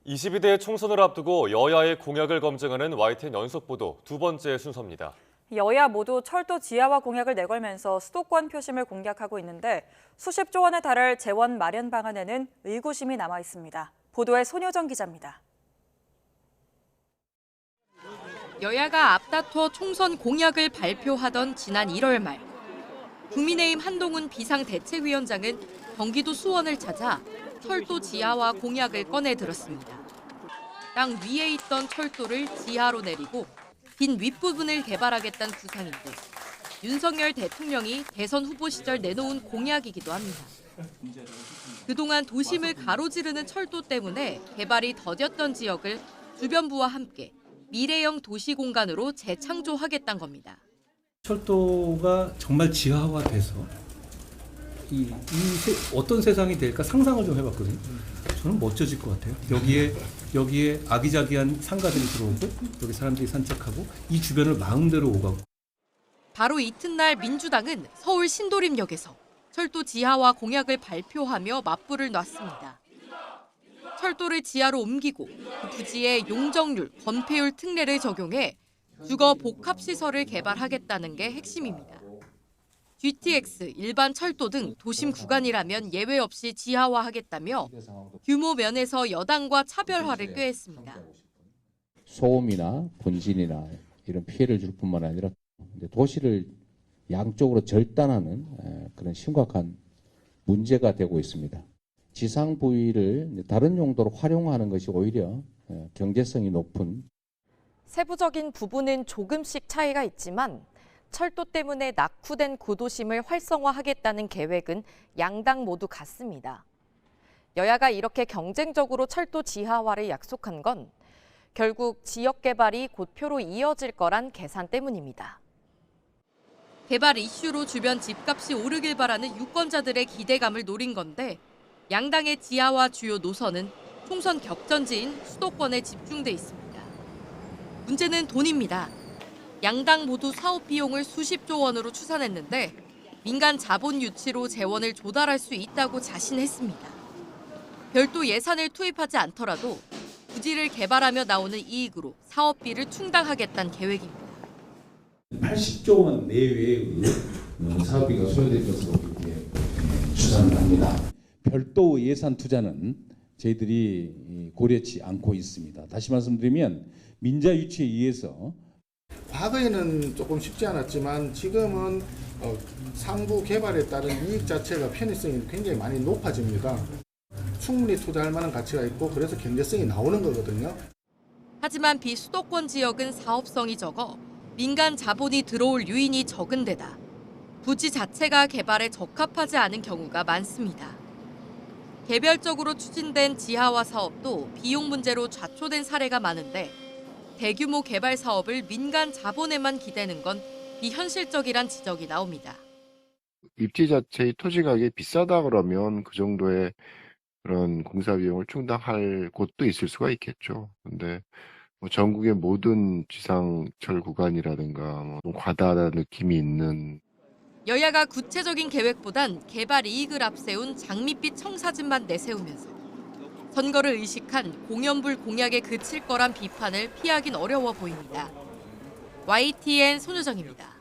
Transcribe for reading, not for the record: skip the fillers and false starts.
22대 총선을 앞두고 여야의 공약을 검증하는 YTN 연속보도 두 번째 순서입니다. 여야 모두 철도 지하화 공약을 내걸면서 수도권 표심을 공략하고 있는데 수십조 원에 달할 재원 마련 방안에는 의구심이 남아 있습니다. 보도에 손효정 기자입니다. 여야가 앞다퉈 총선 공약을 발표하던 지난 1월 말, 국민의힘 한동훈 비상대책위원장은 경기도 수원을 찾아 철도 지하화 공약을 꺼내 들었습니다. 땅 위에 있던 철도를 지하로 내리고 빈 윗부분을 개발하겠다는 구상인데 윤석열 대통령이 대선 후보 시절 내놓은 공약이기도 합니다. 그동안 도심을 가로지르는 철도 때문에 개발이 더뎠던 지역을 주변부와 함께 미래형 도시 공간으로 재창조하겠다는 겁니다. 철도가 정말 지하화돼서 어떤 세상이 될까 상상을 좀 해봤거든요. 저는 멋져질 것 같아요. 여기에 아기자기한 상가들이 들어오고 여기 사람들이 산책하고 이 주변을 마음대로 오가고. 바로 이튿날 민주당은 서울 신도림역에서 철도 지하화 공약을 발표하며 맞불을 놨습니다. 철도를 지하로 옮기고 그 부지에 용적률, 건폐율 특례를 적용해 주거 복합시설을 개발하겠다는 게 핵심입니다. GTX, 일반 철도 등 도심 구간이라면 예외 없이 지하화하겠다며 규모 면에서 여당과 차별화를 꾀했습니다. 소음이나 분진이나 이런 피해를 줄 뿐만 아니라 도시를 양쪽으로 절단하는 그런 심각한 문제가 되고 있습니다. 지상 부위를 다른 용도로 활용하는 것이 오히려 경제성이 높은. 세부적인 부분은 조금씩 차이가 있지만 철도 때문에 낙후된 구도심을 활성화하겠다는 계획은 양당 모두 같습니다. 여야가 이렇게 경쟁적으로 철도 지하화를 약속한 건 결국 지역 개발이 곧표로 이어질 거란 계산 때문입니다. 개발 이슈로 주변 집값이 오르길 바라는 유권자들의 기대감을 노린 건데 양당의 지하화 주요 노선은 총선 격전지인 수도권에 집중돼 있습니다. 문제는 돈입니다. 양당 모두 사업 비용을 수십조 원으로 추산했는데 민간 자본 유치로 재원을 조달할 수 있다고 자신했습니다. 별도 예산을 투입하지 않더라도 부지를 개발하며 나오는 이익으로 사업비를 충당하겠다는 계획입니다. 80조 원 내외의 사업비가 소요될 것으로 이렇게 추산을 합니다. 별도 예산 투자는 저희들이 고려치 않고 있습니다. 다시 말씀드리면 민자 유치에 의해서 과거에는 조금 쉽지 않았지만 지금은 상부 개발에 따른 이익 자체가 편의성이 굉장히 많이 높아집니다. 충분히 투자할 만한 가치가 있고 그래서 경제성이 나오는 거거든요. 하지만 비수도권 지역은 사업성이 적어 민간 자본이 들어올 요인이 적은 데다 부지 자체가 개발에 적합하지 않은 경우가 많습니다. 개별적으로 추진된 지하화 사업도 비용 문제로 좌초된 사례가 많은데 대규모 개발 사업을 민간 자본에만 기대는 건 비현실적이란 지적이 나옵니다. 입지 자체의 토지 가격이 비싸다 그러면 그 정도의 그런 공사 비용을 충당할 곳도 있을 수가 있겠죠. 근데 전국의 모든 지상철 구간이라든가 과다한 느낌이 있는. 여야가 구체적인 계획보단 개발 이익을 앞세운 장밋빛 청사진만 내세우면서 선거를 의식한 공연불 공약에 그칠 거란 비판을 피하긴 어려워 보입니다. YTN 손효정입니다.